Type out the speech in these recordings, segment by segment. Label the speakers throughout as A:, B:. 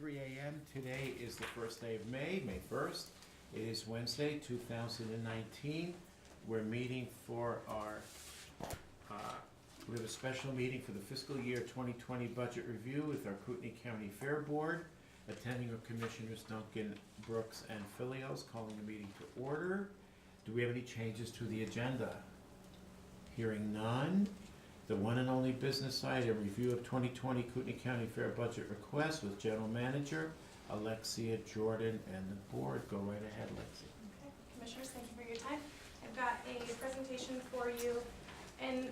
A: 9:03 a.m. Today is the first day of May 1st. It is Wednesday, 2019. We're meeting for our, we have a special meeting for the fiscal year 2020 budget review with our Kootenai County Fair Board. Attending are Commissioners Duncan, Brooks, and Filios, calling the meeting to order. Do we have any changes to the agenda? Hearing none. The one and only business item, review of 2020 Kootenai County Fair budget request with General Manager Alexia Jordan and the board. Go right ahead, Alexia.
B: Okay, Commissioners, thank you for your time. I've got a presentation for you, and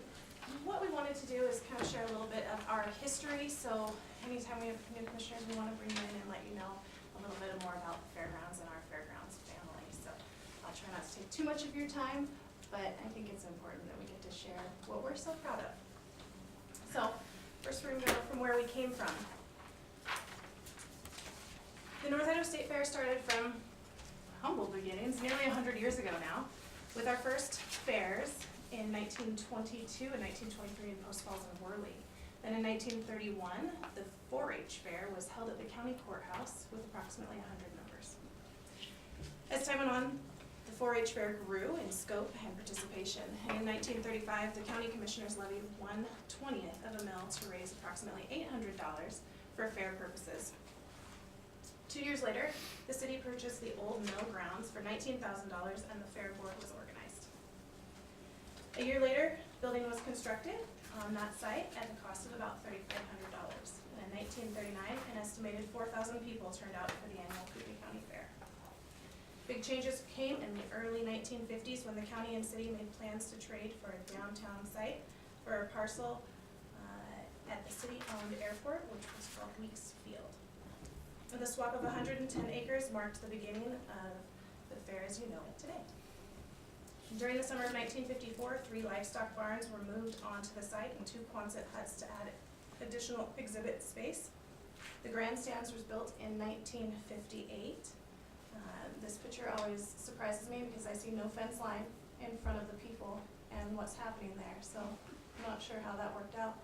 B: what we wanted to do is kind of share a little bit of our history. So anytime we have new commissioners, we want to bring you in and let you know a little bit more about the Fairgrounds and our Fairgrounds family. So I'll try not to take too much of your time, but I think it's important that we get to share what we're so proud of. So first we're going to go from where we came from. The North Idaho State Fair started from humble beginnings nearly 100 years ago now, with our first fairs in 1922 and 1923 in Post Falls and Worley. Then in 1931, the 4-H fair was held at the county courthouse with approximately 100 members. As time went on, the 4-H fair grew in scope and participation, and in 1935, the county commissioners levied 1/20th of a mill to raise approximately $800 for fair purposes. 2 years later, the city purchased the old mill grounds for $19,000 and the fair board was organized. A year later, the building was constructed on that site at the cost of about $3,500. And in 1939, an estimated 4,000 people turned out for the annual Kootenai County Fair. Big changes came in the early 1950s when the county and city made plans to trade for a downtown site for a parcel at the city-owned airport, which was called Weeks Field. And the swap of 110 acres marked the beginning of the fair as you know it today. During the summer of 1954, 3 livestock barns were moved onto the site and 2 Quonset huts to add additional exhibit space. The grandstands was built in 1958. This picture always surprises me because I see no fence line in front of the people and what's happening there, so I'm not sure how that worked out.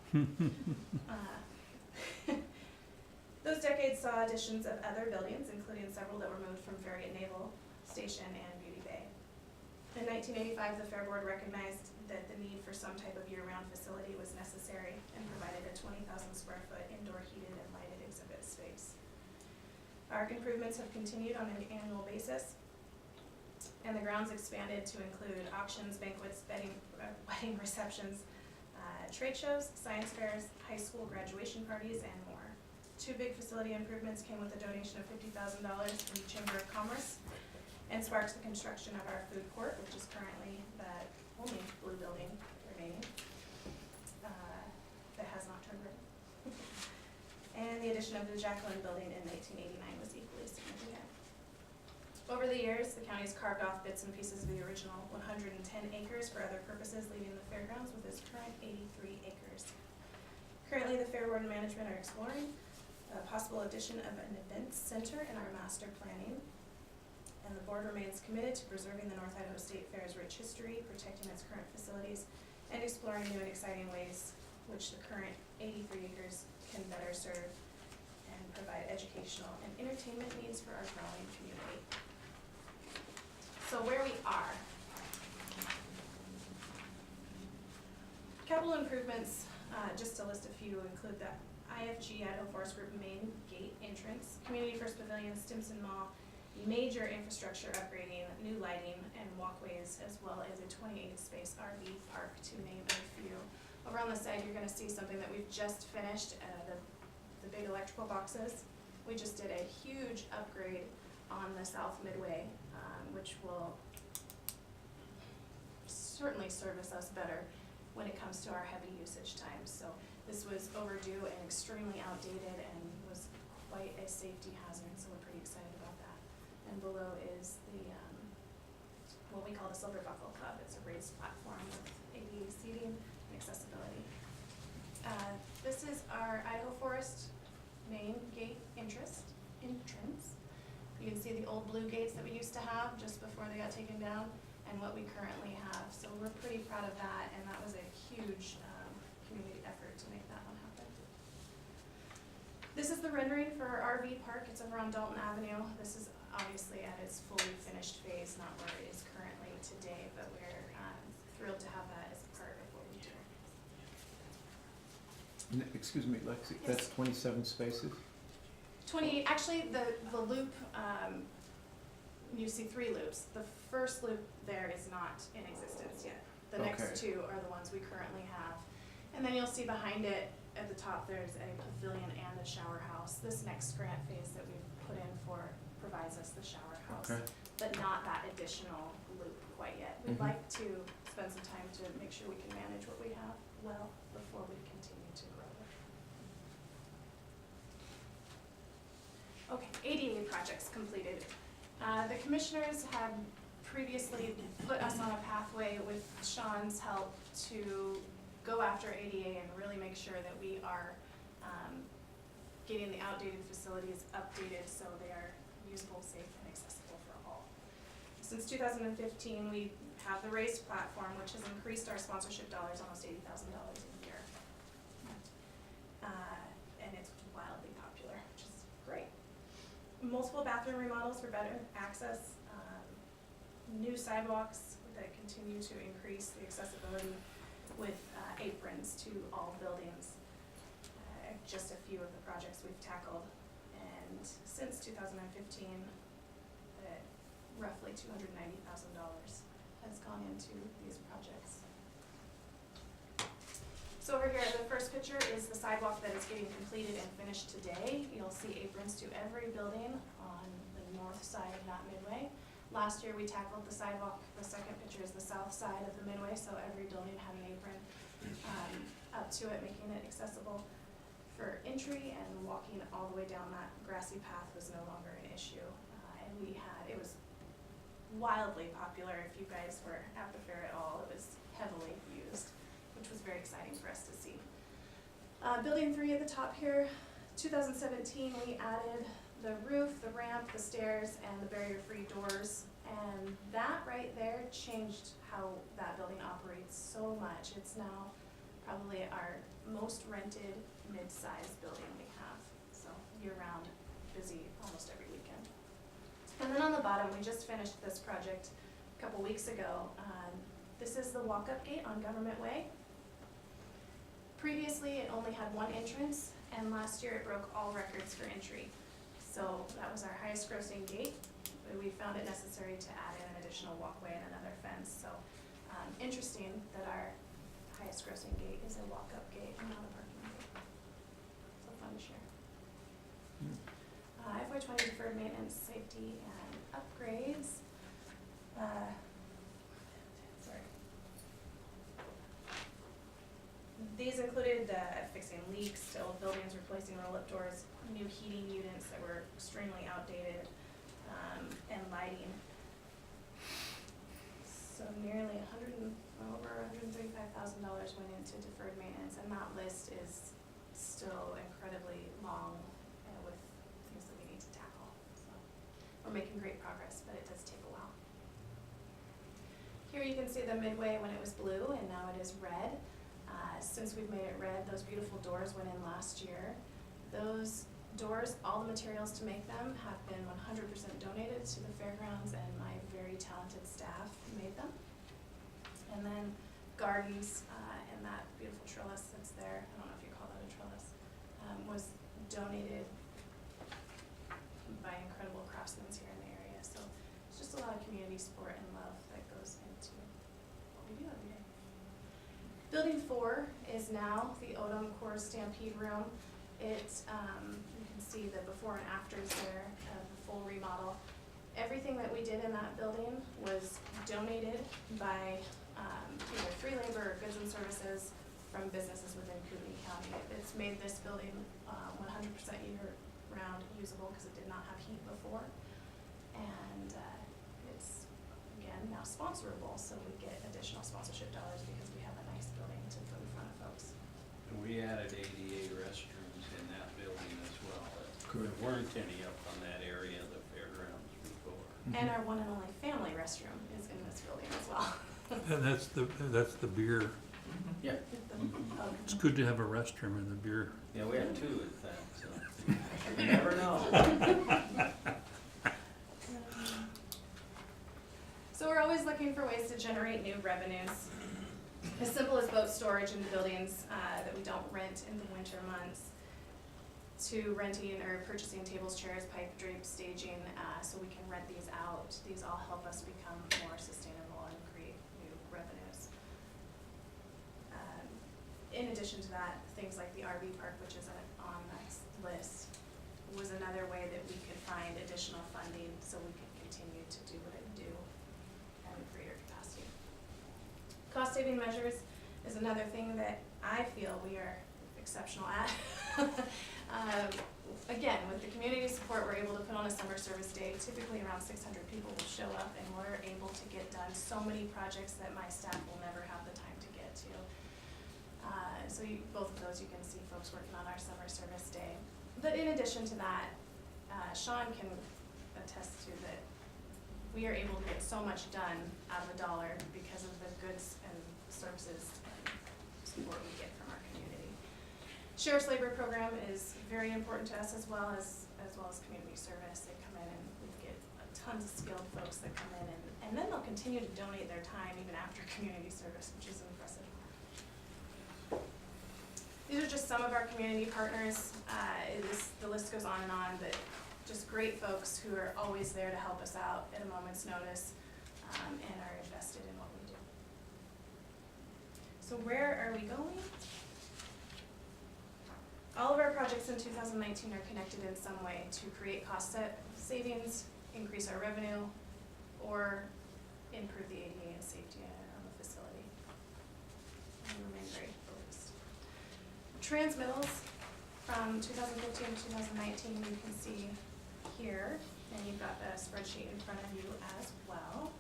B: Those decades saw additions of other buildings, including several that were moved from Farragut Naval Station and Beauty Bay. In 1985, the Fair Board recognized that the need for some type of year-round facility was necessary and provided a 20,000 square foot indoor heated and lighted exhibit space. Our improvements have continued on an annual basis, and the grounds expanded to include auctions, banquets, wedding receptions, trade shows, science fairs, high school graduation parties, and more. 2 big facility improvements came with a donation of $50,000 from the Chamber of Commerce and sparks the construction of our food court, which is currently the only blue building remaining that has not turned red. And the addition of the Jacqueline building in 1989 was equally significant. Over the years, the county has carved off bits and pieces of the original 110 acres for other purposes, leaving the fairgrounds with its current 83 acres. Currently, the Fair Board and management are exploring a possible addition of an events center in our master planning, and the board remains committed to preserving the North Idaho State Fair's rich history, protecting its current facilities, and exploring new and exciting ways which the current 83 acres can better serve and provide educational and entertainment needs for our growing community. So where we are. Capital improvements, just to list a few, include the IFG, Idaho Forest Group main gate entrance, Community First Pavilion, Stimson Mall, major infrastructure upgrading, new lighting and walkways, as well as a 28-space RV park, to name a few. Over on the side, you're going to see something that we've just finished, the big electrical boxes. We just did a huge upgrade on the South Midway, which will certainly service us better when it comes to our heavy usage times. So this was overdue and extremely outdated and was quite a safety hazard, so we're pretty excited about that. And below is the what we call the Silver Buckle Club. It's a raised platform with ADA seating and accessibility. This is our Idaho Forest main gate entrance. You can see the old blue gates that we used to have just before they got taken down, and what we currently have. So we're pretty proud of that, and that was a huge community effort to make that one happen. This is the rendering for our RV park. It's over on Dalton Avenue. This is obviously at its fully finished phase, not where it is currently today, but we're thrilled to have that as part of what we do.
A: Excuse me, Lexi,
B: Yes.
A: that's 27 spaces?
B: 28, actually, the loop, you see 3 loops. The first loop there is not in existence yet. The
A: Okay.
B: next 2 are the ones we currently have. And then you'll see behind it, at the top, there's a pavilion and a shower house. This next grant phase that we've put in for provides us the shower house,
A: Okay.
B: but not that additional loop quite yet. We'd
A: Mhm.
B: like to spend some time to make sure we can manage what we have well before we continue to grow it. Okay, ADA projects completed. The commissioners had previously put us on a pathway with Sean's help to go after ADA and really make sure that we are getting the outdated facilities updated so they are usable, safe, and accessible for all. Since 2015, we have the raised platform, which has increased our sponsorship dollars almost $80,000 a year. And it's wildly popular, which is great. Multiple bathroom remodels for better access, new sidewalks that continue to increase the accessibility with aprons to all buildings. Just a few of the projects we've tackled, and since 2015, roughly $290,000 has gone into these projects. So over here, the first picture is the sidewalk that is getting completed and finished today. You'll see aprons to every building on the north side of that midway. Last year we tackled the sidewalk. The second picture is the south side of the midway, so every building had an apron up to it, making it accessible for entry, and walking all the way down that grassy path was no longer an issue. And it was wildly popular. If you guys were at the fair at all, it was heavily used, which was very exciting for us to see. Building 3 at the top here, 2017 we added the roof, the ramp, the stairs, and the barrier-free doors. And that right there changed how that building operates so much. It's now probably our most rented mid-sized building we have. So year-round, busy almost every weekend. And then on the bottom, we just finished this project a couple weeks ago. This is the walk-up gate on Government Way. Previously, it only had 1 entrance, and last year it broke all records for entry. So that was our highest grossing gate. We found it necessary to add in an additional walkway and another fence. So interesting that our highest grossing gate is a walk-up gate and not a parking gate. So fun to share. FY20 deferred maintenance, safety, and upgrades. These included fixing leaks to old buildings, replacing roll-up doors, new heating units that were extremely outdated, and lighting. So nearly over $135,000 went into deferred maintenance, and that list is still incredibly long with things that we need to tackle. So we're making great progress, but it does take a while. Here you can see the midway when it was blue, and now it is red. Since we've made it red, those beautiful doors went in last year. Those doors, all the materials to make them have been 100% donated to the Fairgrounds, and my very talented staff made them. And then gardens and that beautiful trellis that's there, I don't know if you call that a trellis, was donated by incredible craftsmen here in the area. So it's just a lot of community support and love that goes into what we do every day. Building 4 is now the Odom Coors Stampede Room. You can see the before and afters there of the full remodel. Everything that we did in that building was donated by either free labor or goods and services from businesses within Kootenai County. It's made this building 100% year-round usable because it did not have heat before. And it's, again, now sponsorable, so we get additional sponsorship dollars because we have a nice building to put in front of folks.
C: And we added 88 restrooms in that building as well.
A: Good.
C: There weren't any up on that area of the Fairgrounds before.
B: And our one and only family restroom is in this building as well.
D: And that's the beer.
C: Yeah.
D: It's good to have a restroom in the beer.
C: Yeah, we had 2 at that, so. You never know.
B: So we're always looking for ways to generate new revenues. As simple as boat storage in the buildings that we don't rent in the winter months, to renting or purchasing tables, chairs, pipe, drape, staging, so we can rent these out. These all help us become more sustainable and create new revenues. In addition to that, things like the RV park, which is on this list, was another way that we could find additional funding so we could continue to do what it do at a greater capacity. Cost saving measures is another thing that I feel we are exceptional at. Again, with the community support, we're able to put on a summer service day. Typically around 600 people will show up, and we're able to get done so many projects that my staff will never have the time to get to. So both of those you can see folks working on our summer service day. But in addition to that, Sean can attest to that we are able to get so much done out of a dollar because of the goods and services and support we get from our community. Sheriff's labor program is very important to us as well as community service. They come in and we get tons of skilled folks that come in and then they'll continue to donate their time even after community service, which is impressive. These are just some of our community partners. The list goes on, but just great folks who are always there to help us out at a moment's notice and are invested in what we do. So where are we going? All of our projects in 2019 are connected in some way to create cost savings, increase our revenue, or improve the ADA and safety on the facility. And we remain very focused. Transmittals from 2015 to 2019 you can see here, and you've got the spreadsheet in front of you as well.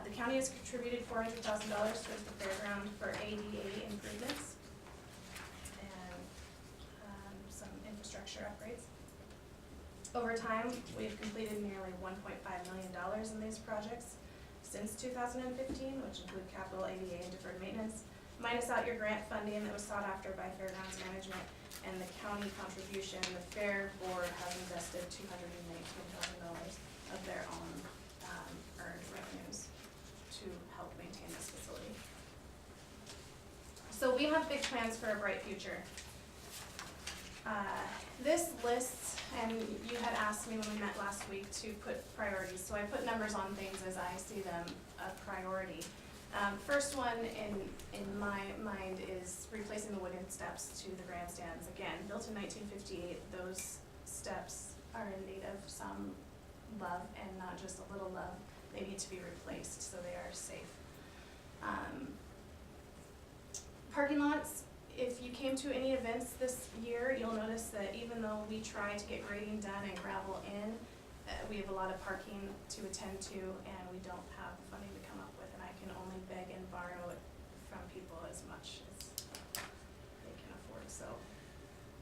B: The county has contributed $400,000 towards the fairground for ADA improvements and some infrastructure upgrades. Over time, we've completed nearly $1.5 million in these projects since 2015, which include capital, ADA, and deferred maintenance, minus out your grant funding that was sought after by Fairgrounds Management and the county contribution. The Fair Board has invested $219,000 of their own earned revenues to help maintain this facility. So we have big plans for a bright future. This list, and you had asked me when we met last week to put priorities, so I put numbers on things as I see them a priority. First one in my mind is replacing the wooden steps to the grandstands. Again, built in 1958, those steps are in need of some love, and not just a little love. They need to be replaced so they are safe. Parking lots. If you came to any events this year, you'll notice that even though we try to get grading done and gravel in, we have a lot of parking to attend to, and we don't have the funding to come up with, and I can only beg and borrow it from people as much as they can afford. So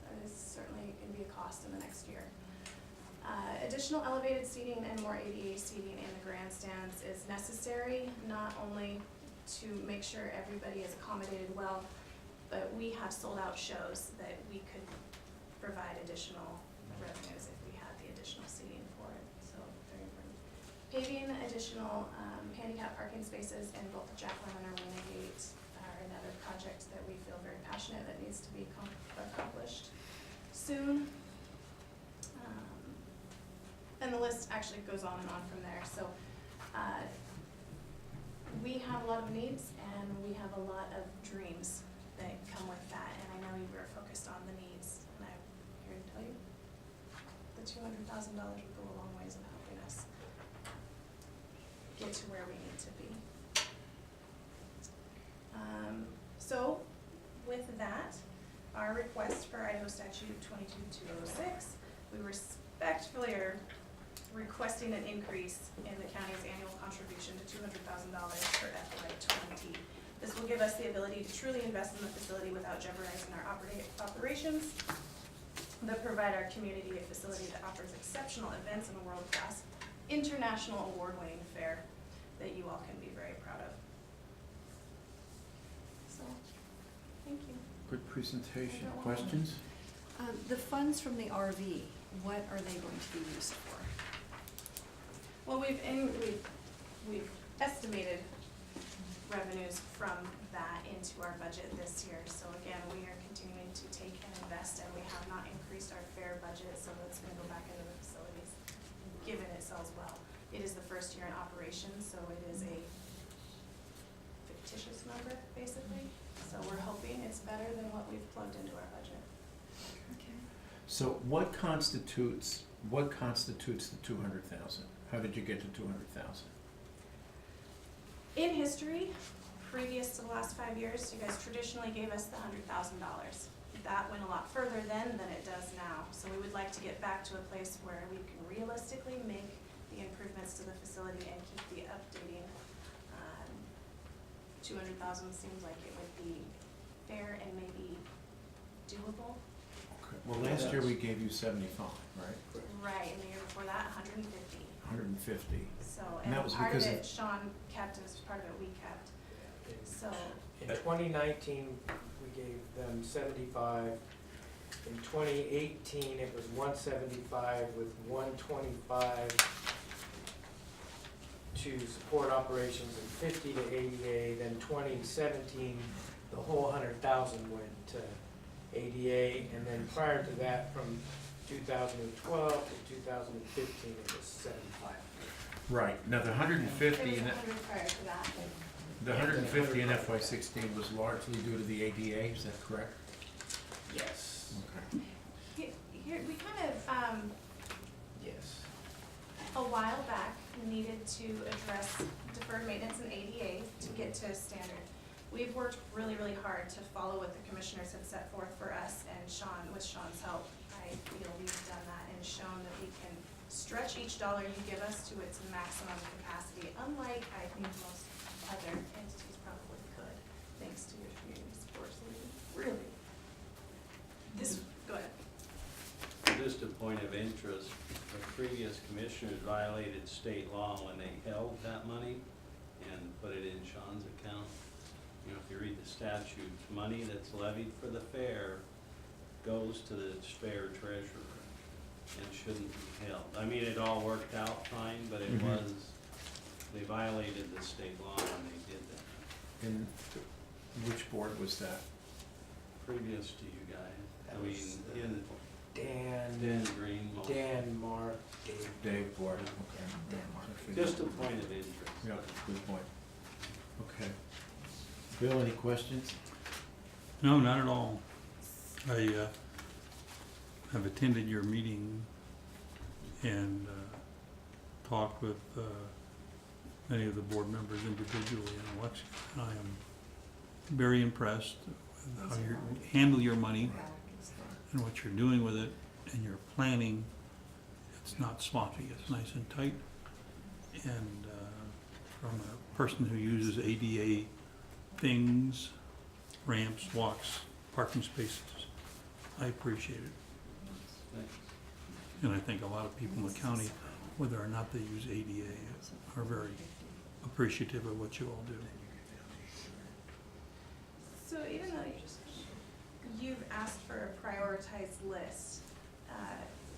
B: that is certainly going to be a cost in the next year. Additional elevated seating and more ADA seating in the grandstands is necessary, not only to make sure everybody is accommodated well, but we have sold out shows that we could provide additional revenues if we had the additional seating for it, so very important. Paving additional handicap parking spaces in both the Jacqueline and Arena Gate are another project that we feel very passionate that needs to be accomplished soon. And the list actually goes on and on from there. So we have a lot of needs and we have a lot of dreams that come with that, and I know you were focused on the needs, and I'm here to tell you the $200,000 would go a long ways in helping us get to where we need to be. So with that, our request for Idaho Statute 22206, we respectfully are requesting an increase in the county's annual contribution to $200,000 for FY20. This will give us the ability to truly invest in the facility without jeopardizing our operations, but provide our community a facility that offers exceptional events and a world-class international award-winning fair that you all can be very proud of. So, thank you.
A: Good presentation.
B: You're welcome.
A: Questions?
E: The funds from the RV, what are they going to be used for?
B: Well, we've estimated revenues from that into our budget this year. So again, we are continuing to take and invest, and we have not increased our fare budget, so it's gonna go back into the facilities, given it sells well. It is the first year in operation, so it is a fictitious number, basically. So we're hoping it's better than what we've plugged into our budget.
E: Okay.
A: So what constitutes the 200,000? How did you get to 200,000?
B: In history, previous to the last 5 years, you guys traditionally gave us the $100,000. That went a lot further then than it does now. So we would like to get back to a place where we can realistically make the improvements to the facility and keep the updating. 200,000 seems like it would be fair and maybe doable.
A: Okay. Well, last year we gave you 75, right?
B: Right, and the year before that, 150.
A: 150.
B: So,
A: And that
B: and
A: was
B: part of
A: because
B: it, Sean kept, and part of it we kept. So,
F: In 2019, we gave them 75. In 2018, it was 175 with 125 to support operations and 50 to ADA. Then 2017, the whole 100,000 went to ADA. And then prior to that, from 2012 to 2015, it was 75.
A: Right. Now, the
B: there
A: 150
B: was
A: and
B: 100 prior to that.
A: the 150 in FY16 was largely due to the ADA. Is that correct?
F: Yes.
A: Okay.
B: Here, we kind of,
F: Yes.
B: a while back, needed to address deferred maintenance and ADA to get to a standard. We've worked really, really hard to follow what the commissioners have set forth for us, and Sean, with Sean's help, I feel we've done that and shown that we can stretch each dollar you give us to its maximum capacity, unlike, I think, most other entities probably could, thanks to your community support. So we really, go ahead.
C: Just a point of interest, the previous commissioners violated state law when they held that money and put it in Sean's account. You know, if you read the statutes, money that's levied for the fair goes to the fair treasurer and shouldn't be held. I mean, it all worked out fine, but it
A: Mhm.
C: was, they violated the state law when they did that,
A: And which board was that?
C: previous to you guys. I
F: That
C: mean,
F: was
C: in
F: Dan
C: Green, most.
F: Dan, Mark, Dave.
A: Dave Board. Okay.
C: Just a point of interest.
A: Yeah, good point. Okay. Bill, any questions?
D: No, not at all. I have attended your meeting and talked with many of the board members individually in election. I am very impressed with how you handle your money and what you're doing with it and your planning. It's not sloppy, it's nice and tight. And from a person who uses ADA things, ramps, walks, parking spaces, I appreciate it.
C: Thanks.
D: And I think a lot of people in the county, whether or not they use ADA, are very appreciative of what you all do.
B: So even though you've asked for a prioritized list,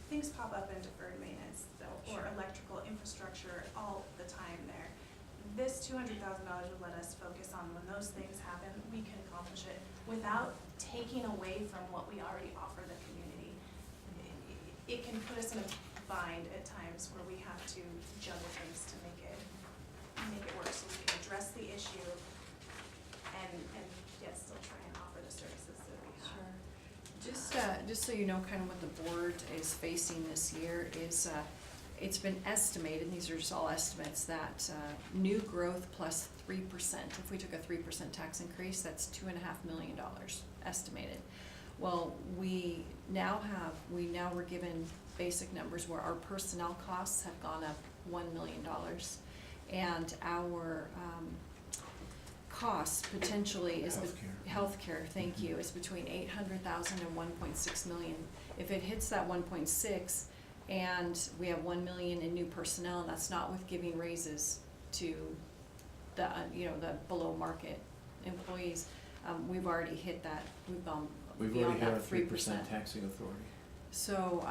B: things pop up in deferred maintenance or electrical infrastructure all the time there. This $200,000 would let us focus on when those things happen, we can accomplish it without taking away from what we already offer the community. It can put us in a bind at times where we have to juggle things to make it work, so we can address the issue and yet still try and offer the services that we have.
E: Just so you know kind of what the board is facing this year is, it's been estimated, and these are just all estimates, that new growth plus 3%, if we took a 3% tax increase, that's $2.5 million estimated. Well, we now were given basic numbers where our personnel costs have gone up $1 million, and our costs potentially is healthcare, thank you, is between $800,000 and $1.6 million. If it hits that 1.6, and we have 1 million in new personnel, and that's not with giving raises to the, the below market employees, we've already hit that, we've gone
A: We've
E: beyond
A: already had a
E: that
A: 3% taxing authority.
E: So,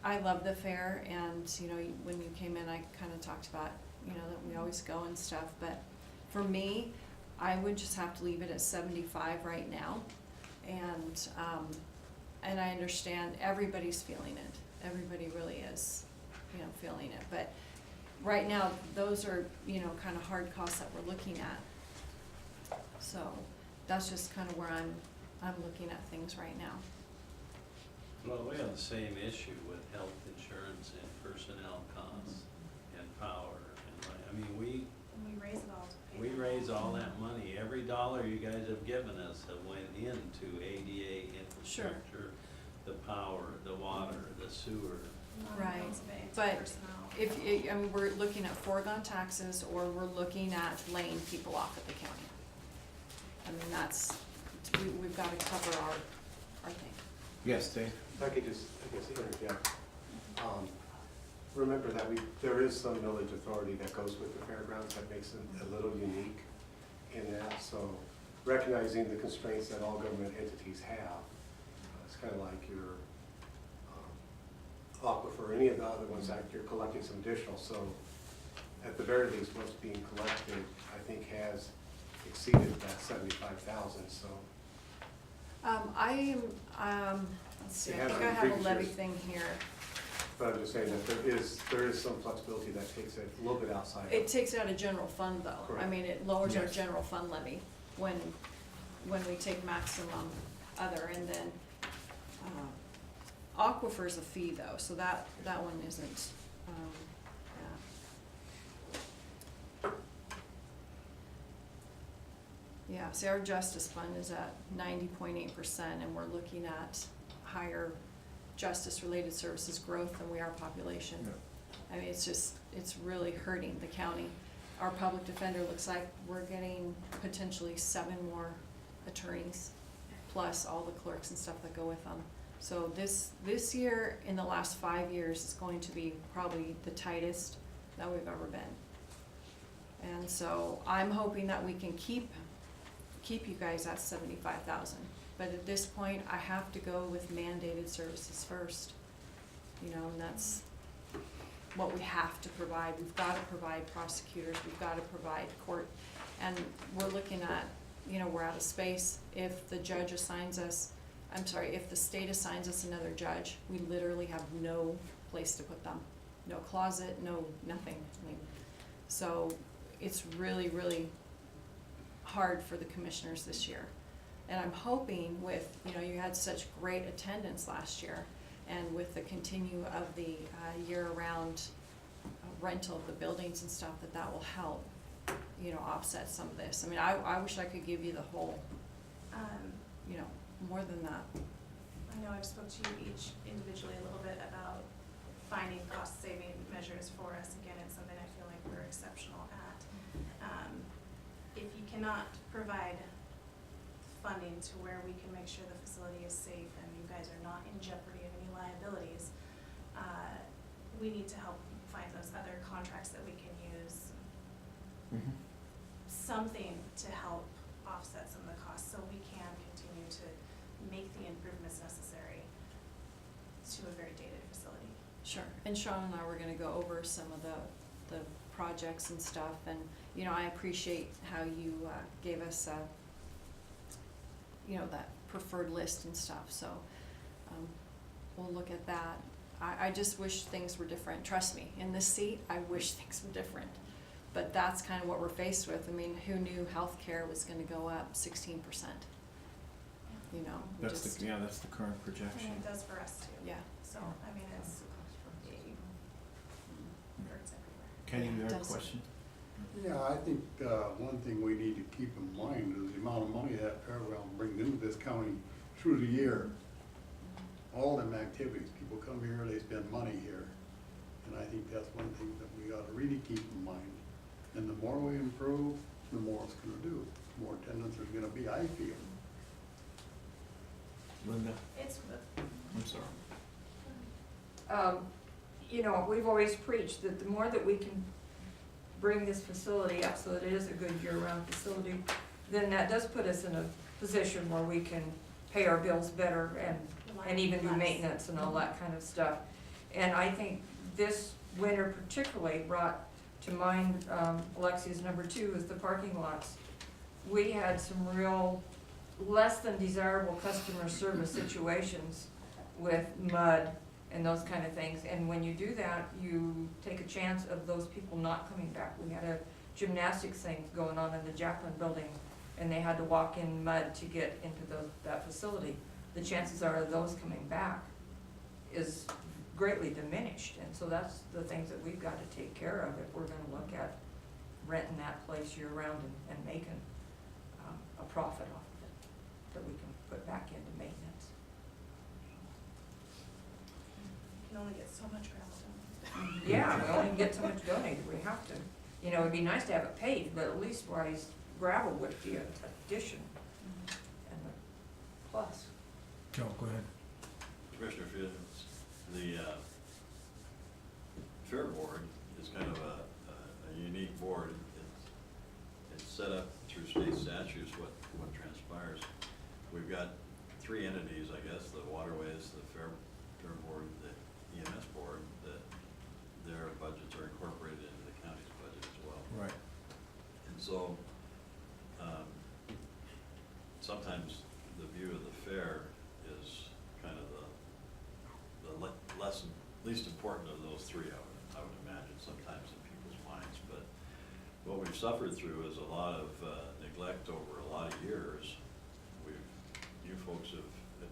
E: I love the fair, and, you know, when you came in, I kinda talked about, you know, that we always go and stuff, but for me, I would just have to leave it at 75 right now. And I understand everybody's feeling it, everybody really is, you know, feeling it, but right now, those are, you know, kinda hard costs that we're looking at. So, that's just kinda where I'm looking at things right now.
C: Well, we have the same issue with health insurance and personnel costs and power and I mean, we
B: raise it all to pay.
C: We
B: them.
C: raise all that money, every dollar you guys have given us have went into ADA infrastructure, the power, the water, the sewer.
E: Right,
B: Non-responsive
E: but
B: personnel.
E: I mean, we're looking at foregone taxes, or we're looking at laying people off at the county. I mean, we've gotta cover our thing.
A: Yes, Dave?
G: If I could just, I guess, interject. Remember that there is some village authority that goes with the fairgrounds that makes it a little unique in that. So recognizing the constraints that all government entities have, it's kind of like your aquifer, any of the other ones that you're collecting some additional. So at the very least, what's being collected, I think, has exceeded that 75,000. So
E: Let's see,
G: It
E: I
G: has
E: think
G: been
E: I have a
G: previous
E: levy
G: years.
E: thing here.
G: but I'm just saying that there is some flexibility that takes it a little bit outside.
E: It takes it out of general fund though. I
G: Correct.
E: mean, it lowers our
G: Yes.
E: general fund levy when we take maximum other, and then, aquifer's a fee though, so that one isn't, yeah. Yeah, see, our justice fund is at 90.8%, and we're looking at higher justice-related services growth than we are population. I mean, it's really hurting the county. Our public defender looks like we're getting potentially 7 more attorneys, plus all the clerks and stuff that go with them. So this year, in the last 5 years, is going to be probably the tightest that we've ever been. And so I'm hoping that we can keep you guys at 75,000. But at this point, I have to go with mandated services first. You know, and that's what we have to provide. We've gotta provide prosecutors, we've gotta provide court. And we're looking at, you know, we're out of space. If the judge assigns us, if the state assigns us another judge, we literally have no place to put them. No closet, no, nothing. I mean, so it's really, really hard for the commissioners this year. And I'm hoping with, you know, you had such great attendance last year, and with the continue of the year-round rental of the buildings and stuff, that will help, you know, offset some of this. I mean, I wish I could give you the whole, you know, more than that.
B: I know I've spoke to you each individually a little bit about finding cost-saving measures for us. Again, it's something I feel like we're exceptional at. If you cannot provide funding to where we can make sure the facility is safe and you guys are not in jeopardy of any liabilities, we need to help find those other contracts that we can use. Something to help offset some of the costs so we can continue to make the improvements necessary to a very dated facility.
E: Sure. And Sean and I were gonna go over some of the projects and stuff, and, you know, I appreciate how you gave us you know, that preferred list and stuff, so we'll look at that. I just wish things were different. Trust me, in this seat, I wish things were different. But that's kind of what we're faced with. I mean, who knew healthcare was gonna go up 16%? You know, we
A: That's
E: just,
A: that's the current projection.
B: And it does for us too.
E: yeah.
B: So, I mean, it hurts everywhere.
A: Kenny, you
E: It
A: had a
E: does.
A: question?
H: Yeah, I think one thing we need to keep in mind is the amount of money that Fairgrounds brings into this county through the year. All them activities, people come here, they spend money here. And I think that's one thing that we ought to really keep in mind. And the more we improve, the more it's gonna do, the more attendance there's gonna be, I feel.
A: Linda?
B: It's,
A: I'm sorry.
I: You know, we've always preached that the more that we can bring this facility up so that it is a good year-round facility, then that does put us in a position where we can pay our bills better and even do
B: Less.
I: maintenance and all that kind of stuff. And I think this winter particularly brought to mind, Alexia's number 2 is the parking lots. We had some real less than desirable customer service situations with mud and those kind of things. And when you do that, you take a chance of those people not coming back. We had a gymnastics thing going on in the Jacqueline building, and they had to walk in mud to get into that facility. The chances are of those coming back is greatly diminished. And so that's the things that we've got to take care of if we're gonna look at renting that place year-round and making a profit off of it that we can put back into maintenance.
B: You can only get so much gravel done.
I: Yeah, we only get so much donated, we have to. You know, it'd be nice to have it paved, but at least wise gravel would be an addition and a plus.
A: Joe, go ahead.
J: Commissioner Fields, the Fair Board is kind of a unique board. It's set up through state statutes what transpires. We've got 3 entities, I guess, the Waterways, the Fair Board, the EMS Board, that their budgets are incorporated into the county's budget as well.
A: Right.
J: And so, sometimes the view of the fair is kind of the least important of those 3, I would imagine, sometimes in people's minds. But what we've suffered through is a lot of neglect over a lot of years. You folks have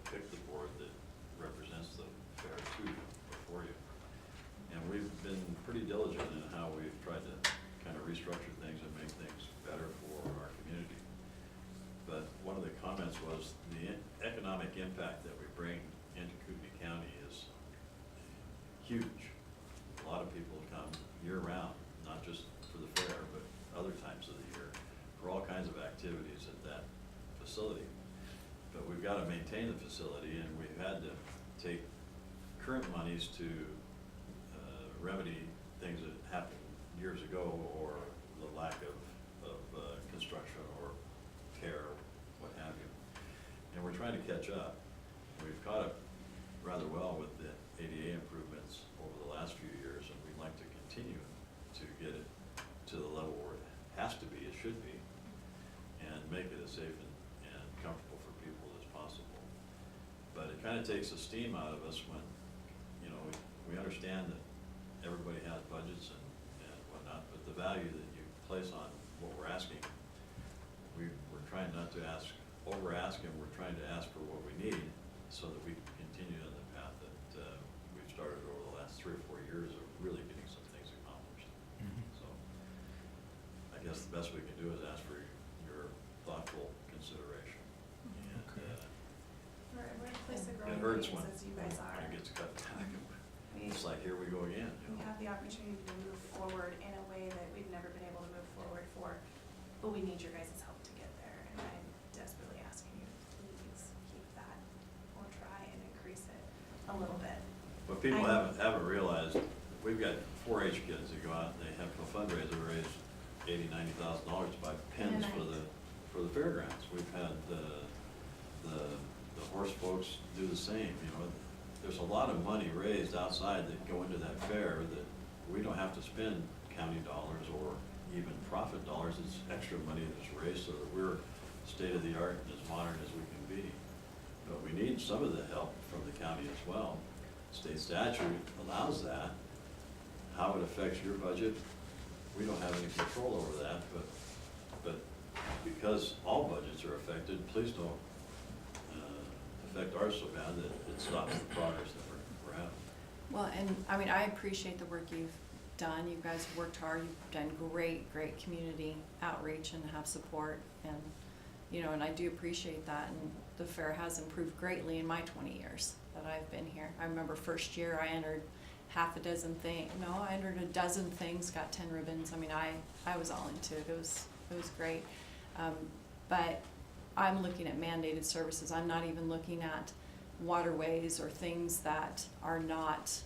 J: picked the board that represents the fair to you, before you. And we've been pretty diligent in how we've tried to kind of restructure things and make things better for our community. But one of the comments was the economic impact that we bring into Kootenai County is huge. A lot of people come year-round, not just for the fair, but other times of the year, for all kinds of activities at that facility. But we've got to maintain the facility, and we've had to take current monies to remedy things that happened years ago, or the lack of construction or care, what have you. And we're trying to catch up. We've caught up rather well with the ADA improvements over the last few years, and we'd like to continue to get it to the level where it has to be, it should be, and make it as safe and comfortable for people as possible. But it kind of takes the steam out of us when, you know, we understand that everybody has budgets and whatnot, but the value that you place on what we're asking, we're trying not to over-ask, and we're trying to ask for what we need so that we can continue on the path that we've started over the last 3 or 4 years of really getting some things accomplished. So I guess the best we can do is ask for your thoughtful consideration. And
B: We're in a place of
J: it
B: growing
J: hurts
B: pains
J: when
B: as you guys are.
J: it gets cut back.
B: We
J: It's like, here we go again.
B: we have the opportunity to move forward in a way that we've never been able to move forward for, but we need your guys' help to get there. And I'm desperately asking you to please keep that or try and increase it a little bit.
J: What people
B: I-
J: haven't realized, we've got 4-H kids that go out and they have a fundraiser to raise $80,000-$90,000 to buy pins
B: In a
J: for the fairgrounds. We've had the horse folks do the same, you know. There's a lot of money raised outside that go into that fair that we don't have to spend county dollars or even profit dollars. It's extra money that's raised so that we're state-of-the-art and as modern as we can be. But we need some of the help from the county as well. State statute allows that. How it affects your budget, we don't have any control over that, but because all budgets are affected, please don't affect ours so bad that it stops the progress that we're having.
E: Well, and I mean, I appreciate the work you've done. You guys have worked hard. You've done great community outreach and have support. And, you know, and I do appreciate that. And the fair has improved greatly in my 20 years that I've been here. I remember first year I entered I entered a dozen things, got 10 ribbons. I mean, I was all into it. It was great. But I'm looking at mandated services. I'm not even looking at waterways or things that are not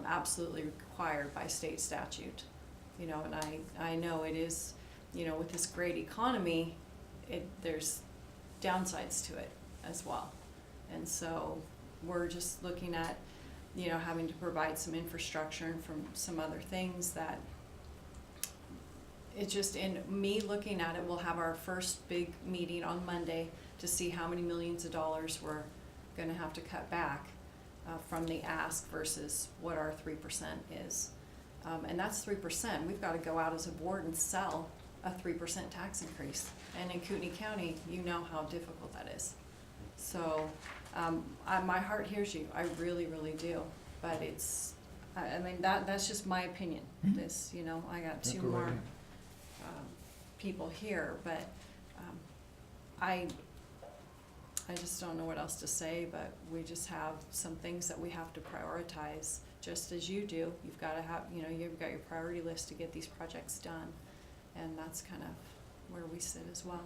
E: absolutely required by state statute. You know, and I know it is, you know, with this great economy, there's downsides to it as well. And so we're just looking at, you know, having to provide some infrastructure and from some other things that it's just, in me looking at it, we'll have our first big meeting on Monday to see how many millions of dollars we're gonna have to cut back from the ask versus what our 3% is. And that's 3%. We've gotta go out as a board and sell a 3% tax increase. And in Kootenai County, you know how difficult that is. So, my heart hears you, I really, really do, but it's, I mean, that's just my opinion. This, you know, I got two
A: Go right
E: more
A: ahead.
E: people here, but, I just don't know what else to say, but we just have some things that we have to prioritize, just as you do. You've gotta have, you know, you've got your priority list to get these projects done, and that's kind of where we sit as well.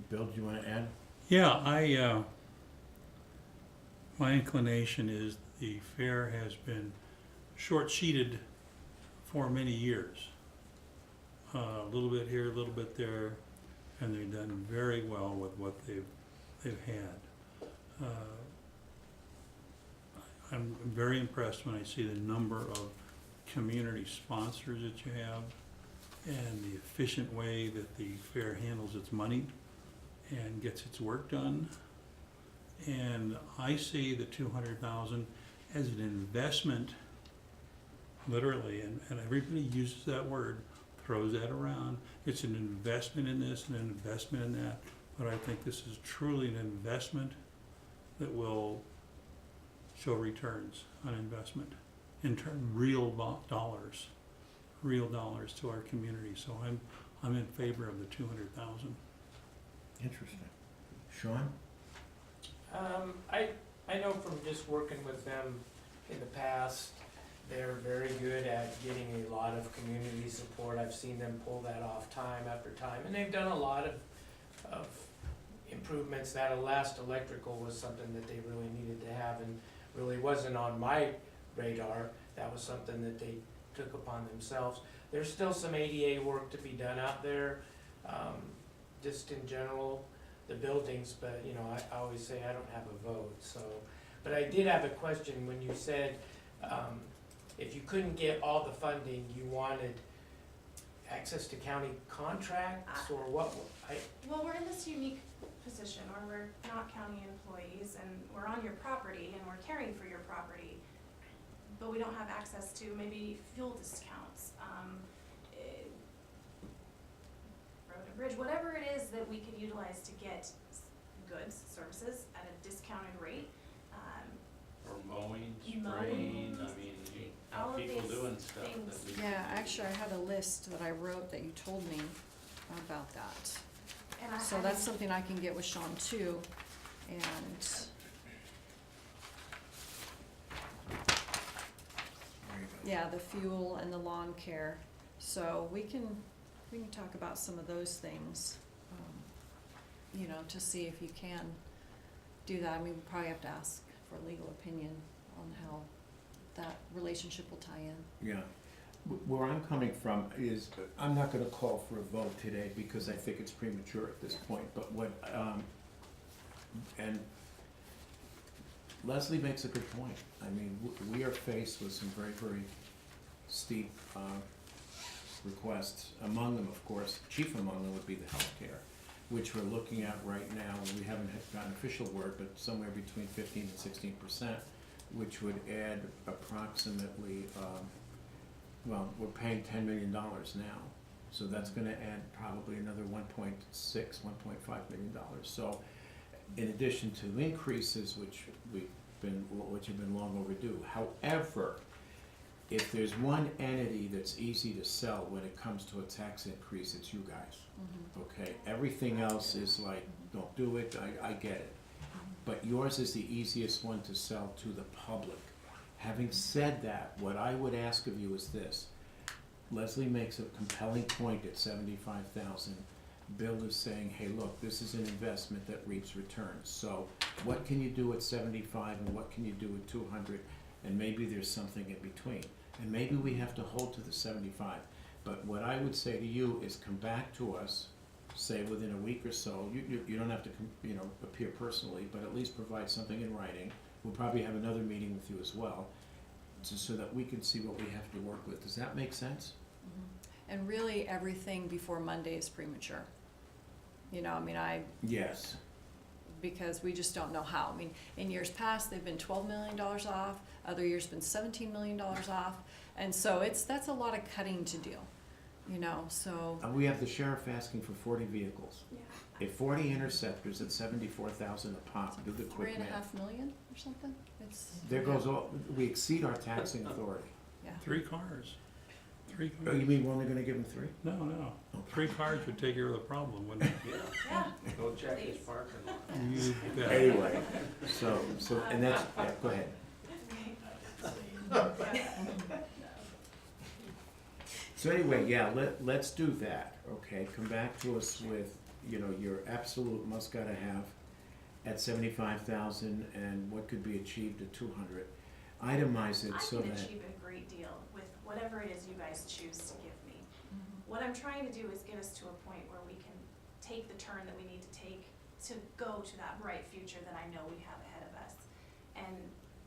A: Bill, do you wanna add?
D: Yeah, my inclination is the fair has been short-sheeted for many years. A little bit here, a little bit there, and they've done very well with what they've had. I'm very impressed when I see the number of community sponsors that you have and the efficient way that the fair handles its money and gets its work done. And I see the 200,000 as an investment, literally, and everybody uses that word, throws that around. It's an investment in this and an investment in that, but I think this is truly an investment that will show returns on investment, in turn, real dollars to our community. So I'm in favor of the 200,000.
A: Interesting. Sean?
F: I know from just working with them in the past, they're very good at getting a lot of community support. I've seen them pull that off time after time, and they've done a lot of improvements. That last electrical was something that they really needed to have and really wasn't on my radar. That was something that they took upon themselves. There's still some ADA work to be done out there, just in general, the buildings, but you know, I always say I don't have a vote, so. But I did have a question when you said, if you couldn't get all the funding, you wanted access to county contracts, or what?
B: Well, we're in this unique position where we're not county employees and we're on your property and we're caring for your property, but we don't have access to maybe fuel discounts, road and bridge, whatever it is that we could utilize to get goods, services at a discounted rate.
C: Or mowing,
B: Mowing,
C: spraying, I mean, you
B: all
C: have
B: of
C: people
B: these
C: doing stuff
B: things.
C: that we.
E: Yeah, actually, I had a list that I wrote that you told me about that.
B: And
E: So that's something I can get with Sean too, and yeah, the fuel and the lawn care. So we can talk about some of those things, you know, to see if you can do that. I mean, we probably have to ask for legal opinion on how that relationship will tie in.
A: Yeah. Where I'm coming from is, I'm not gonna call for a vote today because I think it's premature at this point, but what, and Leslie makes a good point. I mean, we are faced with some very, very steep, requests. Among them, of course, chief among them would be the healthcare, which we're looking at right now. We haven't gotten official word, but somewhere between 15 and 16%, which would add approximately, well, we're paying $10 million now, so that's gonna add probably another $1.6, $1.5 million. So, in addition to increases, which have been long overdue. However, if there's one entity that's easy to sell when it comes to a tax increase, it's you guys. Okay, everything else is like, don't do it, I get it. But yours is the easiest one to sell to the public. Having said that, what I would ask of you is this. Leslie makes a compelling point at 75,000. Bill is saying, hey, look, this is an investment that reaps returns. So what can you do at 75 and what can you do at 200? And maybe there's something in between. And maybe we have to hold to the 75. But what I would say to you is come back to us say within a week or so. You don't have to, appear personally, but at least provide something in writing. We'll probably have another meeting with you as well, so that we can see what we have to work with. Does that make sense?
E: And really, everything before Monday is premature.
A: Yes.
E: Because we just don't know how. I mean, in years past, they've been $12 million off, other years been $17 million off, and so that's a lot of cutting to do, so.
A: We have the sheriff asking for 40 vehicles.
B: Yeah.
A: If 40 interceptors at 74,000 a pop, do the quick math.
E: $3.5 million or something,
A: There goes all, we exceed our taxing authority.
E: Yeah.
D: 3 cars. 3
A: Oh,
D: cars.
A: you mean we're only gonna give them 3?
D: No. 3 cars would take care of the problem, wouldn't it?
B: Yeah.
C: Go check his parking lot.
D: You bet.
A: Anyway, and that's, yeah, go ahead. So anyway, yeah, let's do that, okay? Come back to us with, your absolute must gotta have at 75,000 and what could be achieved at 200. Itemize it so
B: I can
A: that,
B: achieve a great deal with whatever it is you guys choose to give me. What I'm trying to do is get us to a point where we can take the turn that we need to take to go to that bright future that I know we have ahead of us. And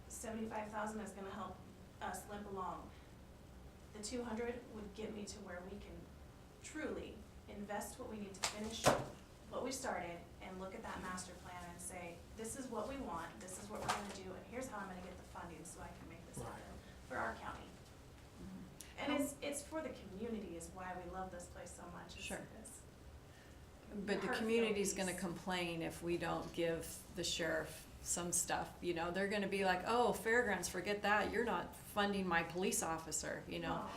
B: 75,000 is gonna help us limp along. The 200 would get me to where we can truly invest what we need to finish what we started and look at that master plan and say, this is what we want, this is what we're gonna do, and here's how I'm gonna get the funding so I can make this happen for our county. And it's for the community is why we love this place so much.
E: Sure.
B: It's
E: But the
B: heartfelt
E: community's
B: piece.
E: gonna complain if we don't give the sheriff some stuff, they're gonna be like, oh, Fairgrounds, forget that, you're not funding my police officer,
B: No, we're not.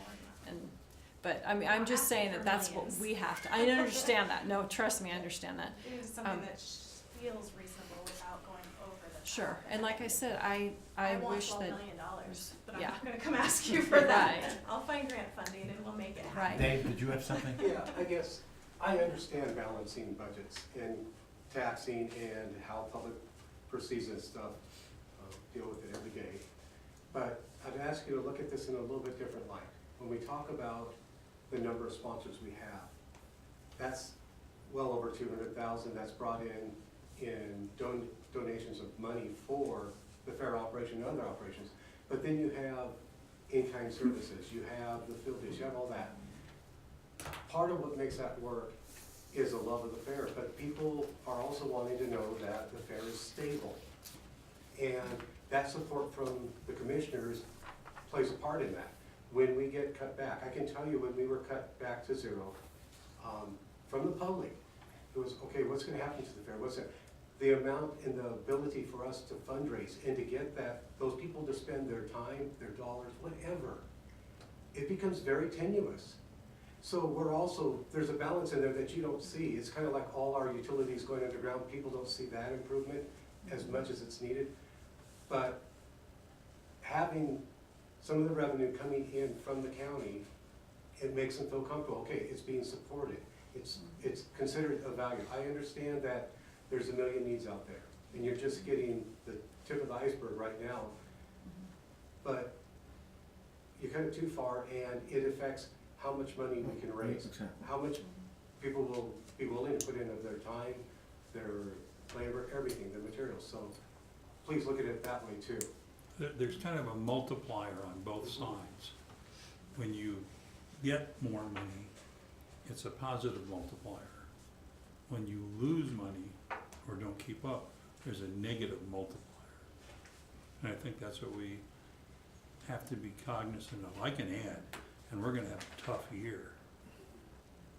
E: but I'm
B: Not
E: just saying
B: asking
E: that
B: for
E: that's what
B: millions.
E: we have to, I understand that, no, trust me, I understand that.
B: It is something
E: Um,
B: that feels reasonable without going over the top.
E: Sure, and like I said, I
B: want
E: wish
B: $12
E: that,
B: million, but I'm
E: yeah.
B: not gonna come ask you for that.
E: Right.
B: I'll find grant funding and we'll make it happen.
E: Right.
A: Dave, did you have something?
G: Yeah, I guess, I understand balancing budgets and taxing and how public perceives this stuff, deal with it every day. But I'd ask you to look at this in a little bit different light. When we talk about the number of sponsors we have, that's well over 200,000 that's brought in donations of money for the fair operation and other operations. But then you have in-kind services, you have the field days, you have all that. Part of what makes that work is a love of the fair, but people are also wanting to know that the fair is stable. And that support from the commissioners plays a part in that. When we get cut back, I can tell you when we were cut back to 0, from the public, it was, okay, what's gonna happen to the fair? What's that? The amount and the ability for us to fundraise and to get those people to spend their time, their dollars, whatever, it becomes very tenuous. So there's a balance in there that you don't see. It's kind of like all our utilities going underground. People don't see that improvement as much as it's needed. But having some of the revenue coming in from the county, it makes them feel comfortable. Okay, it's being supported. It's considered a value. I understand that there's a million needs out there, and you're just getting the tip of the iceberg right now. But you cut it too far, and it affects how much money we can raise,
A: Exactly.
G: how much people will be willing to put in of their time, their labor, everything, the materials. So please look at it that way too.
D: There's kind of a multiplier on both sides. When you get more money, it's a positive multiplier. When you lose money or don't keep up, there's a negative multiplier. And I think that's what we have to be cognizant of. I can add, and we're gonna have a tough year,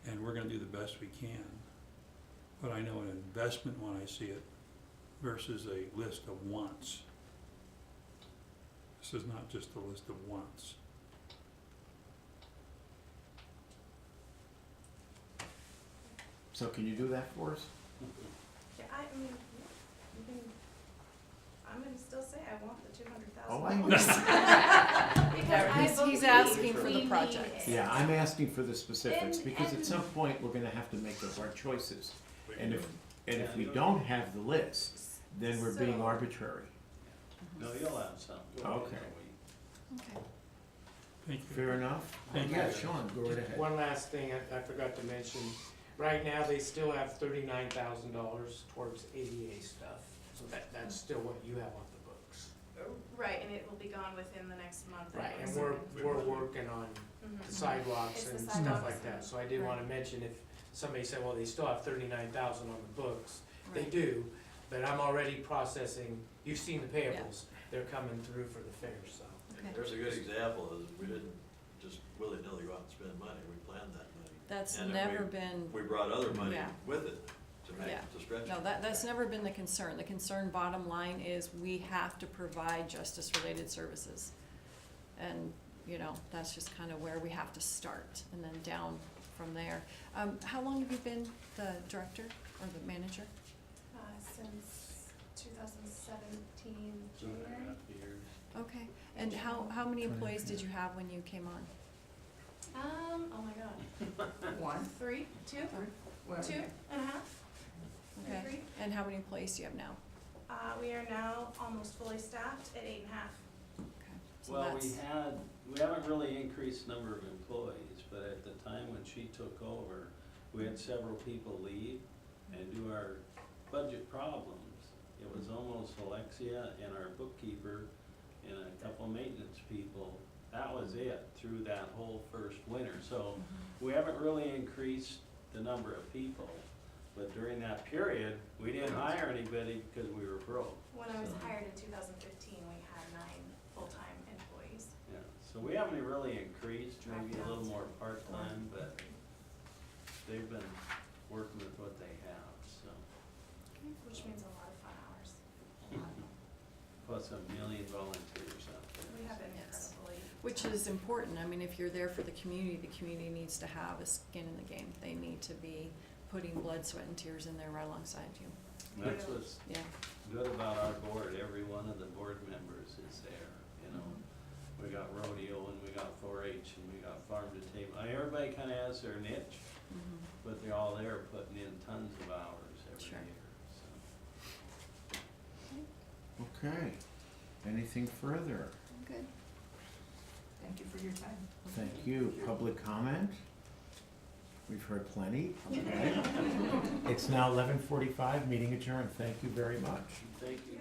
D: and we're gonna do the best we can. But I know an investment when I see it versus a list of wants. This is not just a list of wants.
A: So can you do that for us?
B: Yeah, I mean, you can, I'm gonna still say I want the 200,000.
A: Oh, I understand.
B: Because
E: He's asking for
B: we
E: the
B: need
E: projects.
B: it.
A: Yeah, I'm asking for the specifics,
B: And-
A: because at
B: and-
A: some point, we're gonna have to make the hard choices. And if we don't have the list, then we're being
B: So-
A: arbitrary.
C: No, you'll have some.
A: Okay.
E: Okay.
D: Thank you.
A: Fair enough?
D: Thank
A: Yeah,
D: you.
A: Sean, go right ahead.
F: One last thing I forgot to mention, Right now, they still have $39,000 towards ADA stuff, so that's still what you have on the books.
B: Right, and it will be gone within the next month.
F: Right, and
B: so-
F: we're working on
B: Mhm.
F: the sidewalks
B: It's the
F: and stuff
B: sidewalks
F: like that,
B: and-
F: so I did wanna
E: Right.
F: mention if somebody said, well, they still have 39,000 on the books, they
E: Right.
F: do, but I'm already processing, you've seen the payables, they're coming through for the fair, so.
E: Okay.
J: There's a good example, is we didn't just willy-nilly go out and spend money, we planned that money.
E: That's
J: And then
E: never been,
J: We brought other money
E: Yeah.
J: with it to make,
E: Yeah.
J: to stretch it.
E: no, that's never been the concern. The concern, bottom line, is we have to provide justice-related services. And, you know, that's just kind of where we have to start, and then down from there. How long have you been the director or the manager?
B: Since 2017,
C: 2.5
B: January.
C: years.
E: Okay, and how many employees did you have when you came on?
B: Oh my God,
I: One,
B: 3, 2,
I: well,
B: 2 and a half.
E: Okay,
B: Three.
E: and how many employees do you have now?
B: We are now almost fully staffed at 8.5.
E: Okay, so
C: Well,
E: that's,
C: we haven't really increased number of employees, but at the time when she took over, we had several people leave and do our budget problems. It was almost Alexia and our bookkeeper and a couple maintenance people. That was it through that whole first winter. So we haven't really increased the number of people, but during that period, we didn't hire anybody because we were broke.
B: When I was
C: So-
B: hired in 2015, we had 9 full-time employees.
C: Yeah, so we haven't really increased, maybe a little more part-time, but they've been working with what they have, so.
B: Which means a lot of fun hours.
C: Plus a million volunteers out there.
B: We have been
E: Yes.
B: incredibly.
E: which is important. I mean, if you're there for the community needs to have a skin in the game. They need to be putting blood, sweat, and tears in there right alongside you.
C: And that's what's
E: Yeah.
C: good about our board, every one of the board members is there, you know. We got rodeo and we got 4-H and we got farm to table. Everybody kinda has their niche,
E: Mhm.
C: but they're all there putting in tons of hours every
E: Sure.
C: year, so.
A: Okay, anything further?
E: Good.
I: thank you for your time.
A: Thank you. Public comment? We've heard plenty. Okay. It's now 11:45, meeting adjourned. Thank you very much.
C: Thank you.